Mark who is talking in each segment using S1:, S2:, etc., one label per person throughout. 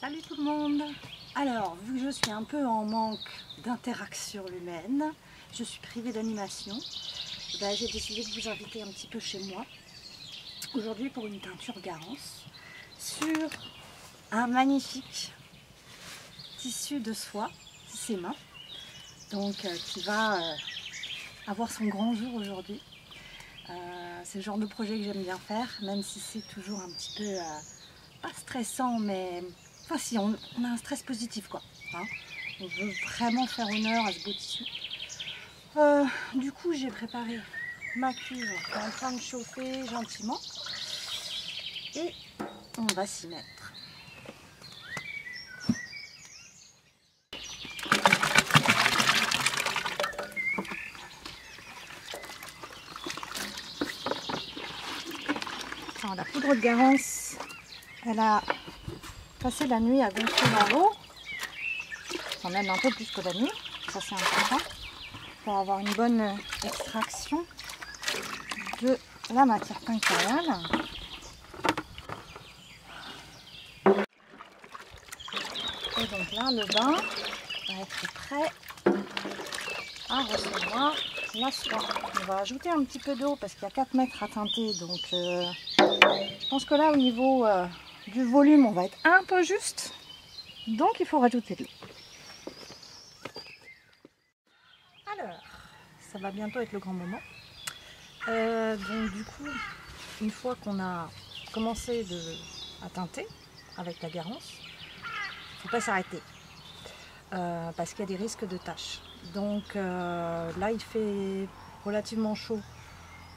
S1: Salut tout le monde! Alors, vu que je suis un peu en manque d'interaction humaine, je suis privée d'animation, j'ai décidé de vous inviter un petit peu chez moi aujourd'hui pour une teinture Garance sur un magnifique tissu de soie, tissé main, donc qui va avoir son grand jour aujourd'hui. C'est le genre de projet que j'aime bien faire, même si c'est toujours un petit peu pas stressant, mais enfin si, on a un stress positif quoi. Hein, on veut vraiment faire honneur à ce beau tissu. Du coup, j'ai préparé ma cuve qui est en train de chauffer gentiment et on va s'y mettre. Alors, la poudre de Garance, elle a passé la nuit à gonfler dans l'eau, enfin même un peu plus que la nuit, ça c'est important, pour avoir une bonne extraction de la matière tinctoriale. Et donc là, le bain va être prêt à recevoir la soie. On va ajouter un petit peu d'eau parce qu'il y a 4 mètres à teinter, donc je pense que là au niveau du volume on va être un peu juste, donc il faut rajouter de l'eau. Alors, ça va bientôt être le grand moment. Donc du coup, une fois qu'on a commencé à teinter avec la Garance, il ne faut pas s'arrêter parce qu'il y a des risques de taches. Donc là il fait relativement chaud,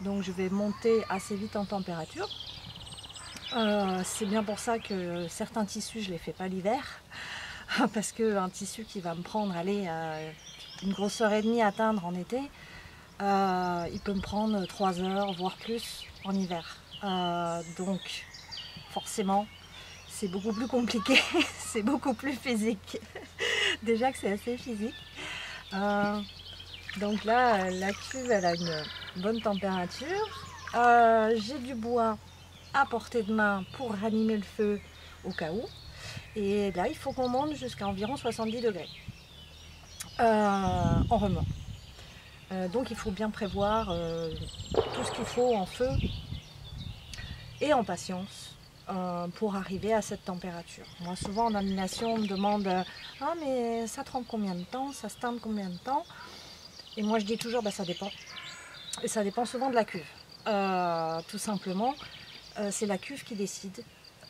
S1: donc je vais monter assez vite en température. C'est bien pour ça que certains tissus je ne les fais pas l'hiver, parce qu'un tissu qui va me prendre une grosse heure et demie à teindre en été, il peut me prendre 3 heures voire plus en hiver. Donc forcément c'est beaucoup plus compliqué, c'est beaucoup plus physique. Déjà que c'est assez physique. Donc là la cuve elle a une bonne température. J'ai du bois à portée de main pour ranimer le feu au cas où. Et là il faut qu'on monte jusqu'à environ 70 degrés en remuant. Donc il faut bien prévoir tout ce qu'il faut en feu et en patience pour arriver à cette température. Moi souvent en animation on me demande ah mais ça trempe combien de temps, ça se teinte combien de temps, et moi je dis toujours ça dépend, et ça dépend souvent de la cuve. Tout simplement c'est la cuve qui décide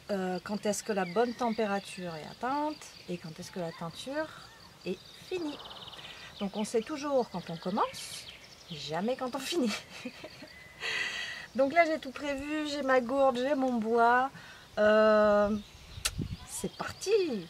S1: quand est-ce que la bonne température est atteinte et quand est-ce que la teinture est finie. Donc on sait toujours quand on commence, jamais quand on finit. Donc là j'ai tout prévu, j'ai ma gourde, j'ai mon bois. C'est parti!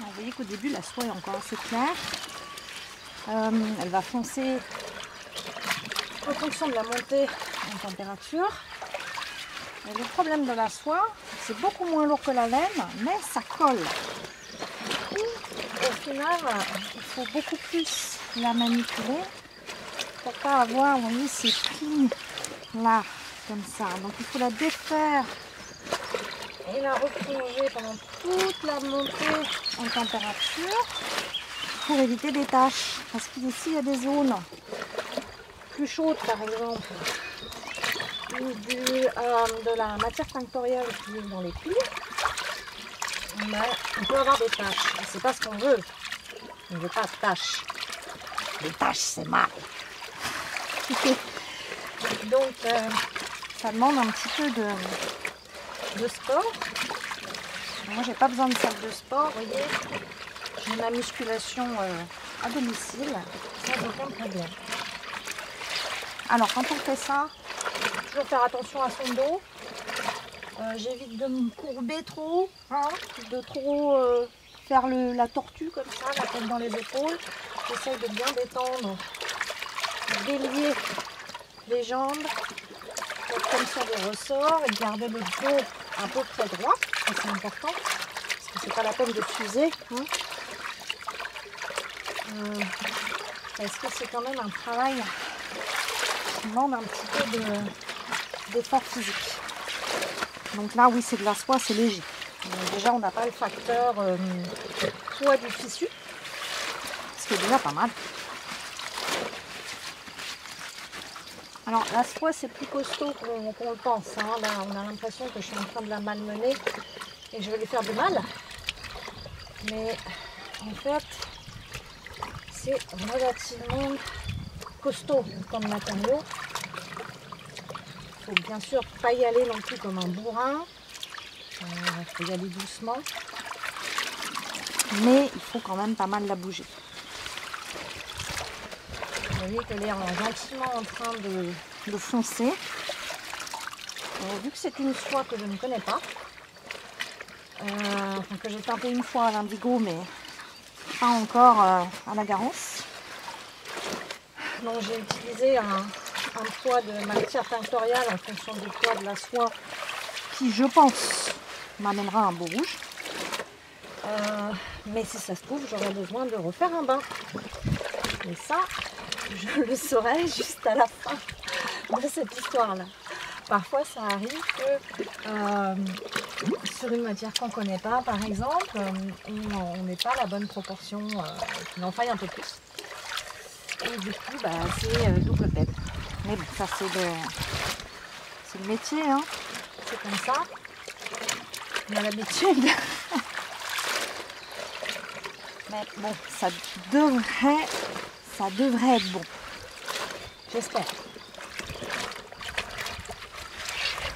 S1: Vous voyez qu'au début la soie est encore assez claire, elle va foncer en fonction de la montée en température. Et le problème de la soie, c'est beaucoup moins lourd que la laine, mais ça colle. Au final, il faut beaucoup plus la manipuler pour pas avoir, vous voyez, ces plis là, comme ça. Donc il faut la défaire et la replonger pendant toute la montée en température. pour éviter des taches. Parce qu'ici, il y a des zones plus chaudes, par exemple, ou de la matière tinctoriale qui est dans les plis. On peut avoir des taches. C'est pas ce qu'on veut. On ne veut pas de taches. Les taches, c'est mal. Donc, ça demande un petit peu de sport. Moi, j'ai pas besoin de salle de sport. Vous voyez, j'ai ma musculation à domicile, sans aucun problème. Alors, quand on fait ça, toujours faire attention à son dos. J'évite de me courber trop, hein, de trop faire la tortue comme ça, la tête dans les épaules. J'essaye de bien détendre, délier les jambes, être comme sur des ressorts et de garder le dos à peu près droit. C'est important, parce que c'est pas la peine de s'user. Hein. Parce que c'est quand même un travail qui demande un petit peu d'effort physique. Donc là, oui, c'est de la soie, c'est léger. Donc déjà, on n'a pas le facteur poids du tissu, ce qui est déjà pas mal. Alors, la soie, c'est plus costaud qu'on le pense. Hein. Là, on a l'impression que je suis en train de la malmener et que je vais lui faire du mal. Mais en fait, c'est relativement costaud comme matériau. Il faut bien sûr pas y aller non plus comme un bourrin. Il faut y aller doucement. Mais il faut quand même pas mal la bouger. Vous voyez qu'elle est gentiment en train de foncer. Vu que c'est une soie que je ne connais pas, que j'ai tenté une fois à l'indigo, mais pas encore à la Garance. Donc j'ai utilisé un poids de matière tinctoriale en fonction du poids de la soie qui, je pense, m'amènera un beau rouge. Mais si ça se trouve, j'aurai besoin de refaire un bain. Et ça, je le saurai juste à la fin de cette histoire-là. Parfois, ça arrive que sur une matière qu'on ne connaît pas, par exemple, on n'ait pas la bonne proportion, qu'il en faille un peu plus. Et du coup, c'est double peine. Mais bon, ça c'est le métier, hein. C'est comme ça. On a l'habitude. Mais bon, ça devrait être bon. J'espère.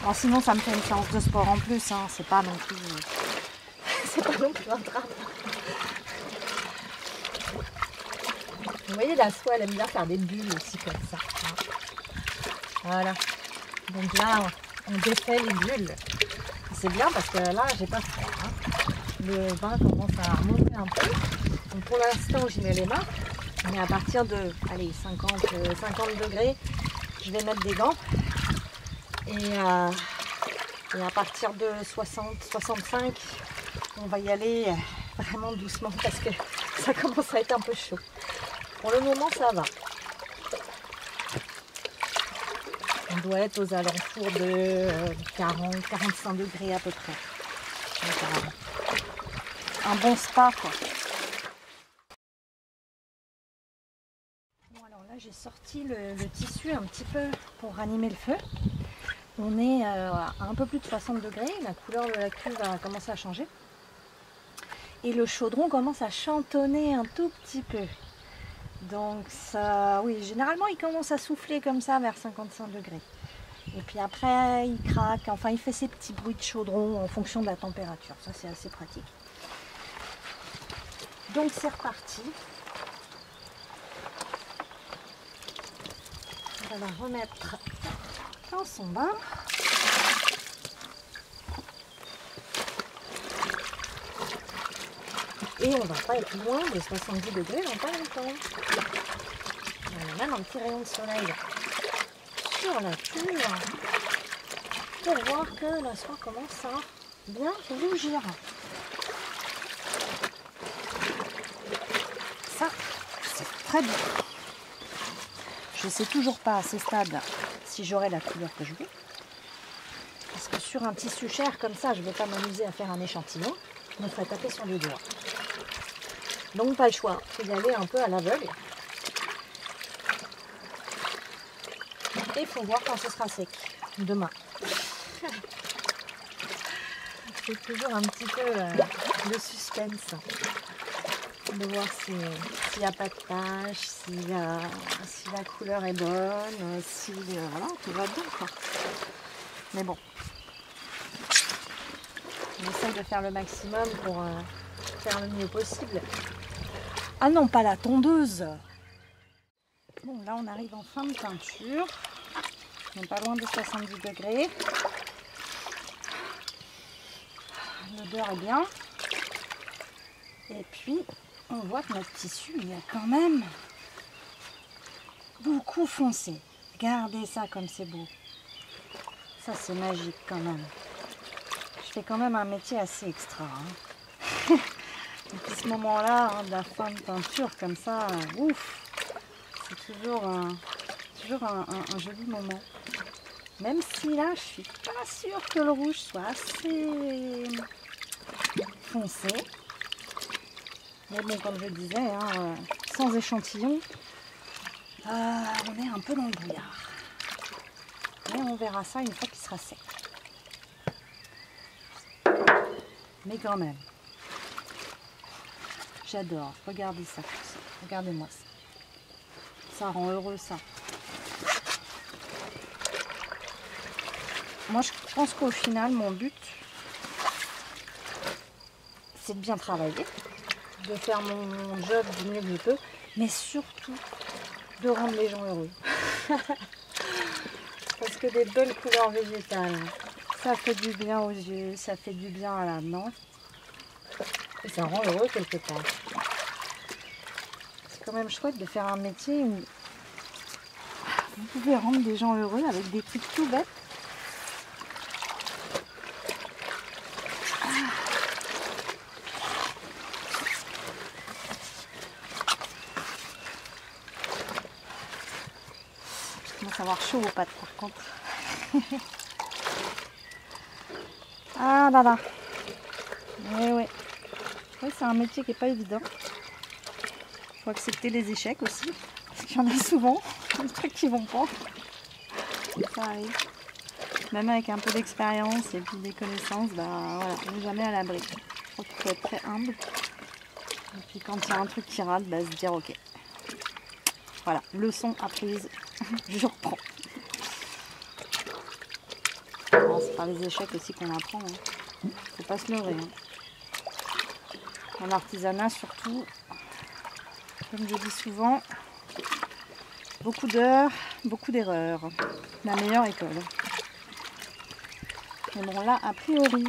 S1: Bon, sinon, ça me fait une séance de sport en plus, hein. C'est pas non plus un drame. Vous voyez, la soie, elle aime bien faire des bulles aussi comme ça. Hein. Voilà. Donc là, on défait les bulles. C'est bien parce que là, j'ai pas froid. Hein. Le vin commence à remonter un peu. Donc pour l'instant, j'y mets les mains. Mais à partir de 50 degrés, je vais mettre des gants. Et à partir de 60-65, on va y aller vraiment doucement parce que ça commence à être un peu chaud. Pour le moment, ça va. On doit être aux alentours de 40-45 degrés à peu près. Donc, un bon spa, quoi. Bon, alors là, j'ai sorti le tissu un petit peu pour ranimer le feu. On est à un peu plus de 60 degrés. La couleur de la cuve va commencer à changer. Et le chaudron commence à chantonner un tout petit peu. Donc ça, oui, généralement il commence à souffler comme ça vers 55 degrés. Et puis après il craque, enfin il fait ses petits bruits de chaudron en fonction de la température. Ça c'est assez pratique. Donc c'est reparti. On va la remettre dans son bain. Et on va pas être loin de 70 degrés dans pas longtemps. On a même un petit rayon de soleil sur la cuve pour voir que la soie commence à bien rougir. Ça, c'est très bien. Je ne sais toujours pas à ce stade si j'aurai la couleur que je veux. Parce que sur un tissu cher comme ça, je ne vais pas m'amuser à faire un échantillon. Je me ferai taper sur les doigts. Donc pas le choix, il faut y aller un peu à l'aveugle. Et il faut voir quand ce sera sec, demain. C'est toujours un petit peu le suspense de voir s'il n'y a pas de taches, si la couleur est bonne, si voilà, tout va bien quoi. Mais bon, on essaye de faire le maximum pour faire le mieux possible. Ah non, pas la tondeuse. Bon, là on arrive en fin de peinture. On n'est pas loin de 70 degrés. L'odeur est bien. Et puis, on voit que notre tissu, il est quand même beaucoup foncé. Regardez ça comme c'est beau. Ça, c'est magique quand même. Je fais quand même un métier assez extra. Hein. Et puis ce moment-là, hein, de la fin de peinture comme ça, ouf, c'est toujours un joli moment. Même si là, je suis pas sûre que le rouge soit assez foncé. Mais bon, comme je disais, hein, sans échantillon, on est un peu dans le brouillard. Mais on verra ça une fois qu'il sera sec. Mais quand même, j'adore. Regardez ça. Regardez-moi ça. Ça rend heureux, ça. Moi, je pense qu'au final, mon but, c'est de bien travailler, de faire mon job du mieux que je peux, mais surtout de rendre les gens heureux. Parce que des belles couleurs végétales, ça fait du bien aux yeux, ça fait du bien à la main, et ça rend heureux quelque part. C'est quand même chouette de faire un métier où vous pouvez rendre des gens heureux avec des trucs tout bêtes. Avoir chaud aux pattes par contre. Ah là là. Oui, c'est un métier qui n'est pas évident. Il faut accepter les échecs aussi. Parce qu'il y en a souvent. Des trucs qui vont pas. Ça arrive. Même avec un peu d'expérience et puis des connaissances, bah voilà, on n'est jamais à l'abri. Je crois qu'il faut être très humble. Et puis quand il y a un truc qui rate, bah, se dire ok. Voilà, leçon apprise. Je reprends. Bon, c'est par les échecs aussi qu'on apprend. Hein. Faut pas se leurrer. Hein. Dans l'artisanat surtout, comme je dis souvent, beaucoup d'heures, beaucoup d'erreurs. La meilleure école. Mais bon là, a priori,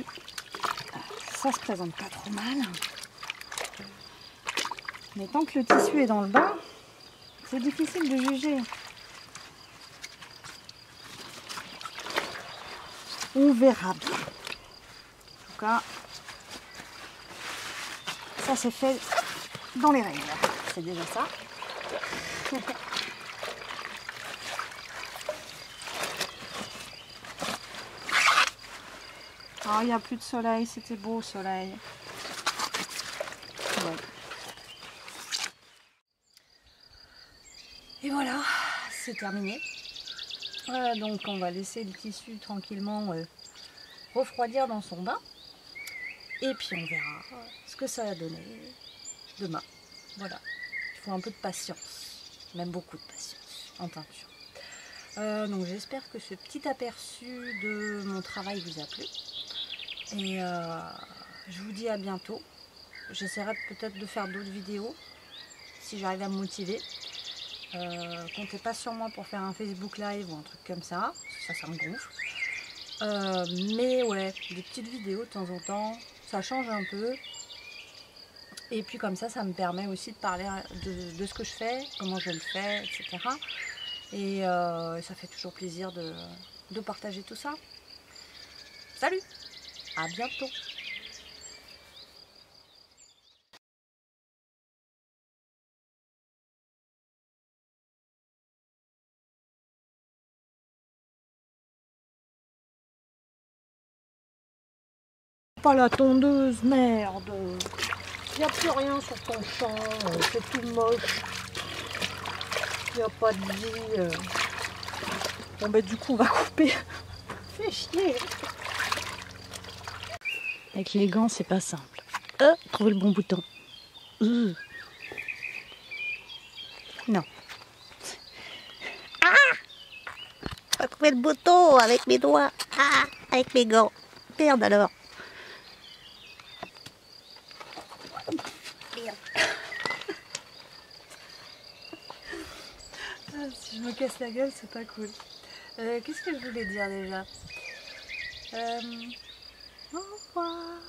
S1: ça se présente pas trop mal. Mais tant que le tissu est dans le bain, c'est difficile de juger. On verra bien. En tout cas, ça c'est fait dans les règles. C'est déjà ça. Alors, il n'y a plus de soleil, c'était beau au soleil. Ouais. Et voilà, c'est terminé. Donc on va laisser le tissu tranquillement refroidir dans son bain. Et puis on verra ce que ça va donner demain. Voilà, il faut un peu de patience, même beaucoup de patience en peinture. Donc j'espère que ce petit aperçu de mon travail vous a plu. Et je vous dis à bientôt. J'essaierai peut-être de faire d'autres vidéos si j'arrive à me motiver. Comptez pas sur moi pour faire un Facebook Live ou un truc comme ça, ça me gonfle. Mais ouais, des petites vidéos de temps en temps, ça change un peu. Et puis comme ça me permet aussi de parler de ce que je fais, comment je le fais, etc. Et ça fait toujours plaisir de partager tout ça. Salut, à bientôt. Pas la tondeuse, merde. Il n'y a plus rien sur ton champ, c'est tout moche. Il n'y a pas de vie. Bon bah du coup on va couper. Fais chier. Avec les gants c'est pas simple. Trouver le bon bouton. Non.
S2: On va trouver le bouton avec mes doigts. Avec mes gants. Merde alors.
S1: Si je me casse la gueule, c'est pas cool. Qu'est-ce que je voulais dire déjà? Au revoir.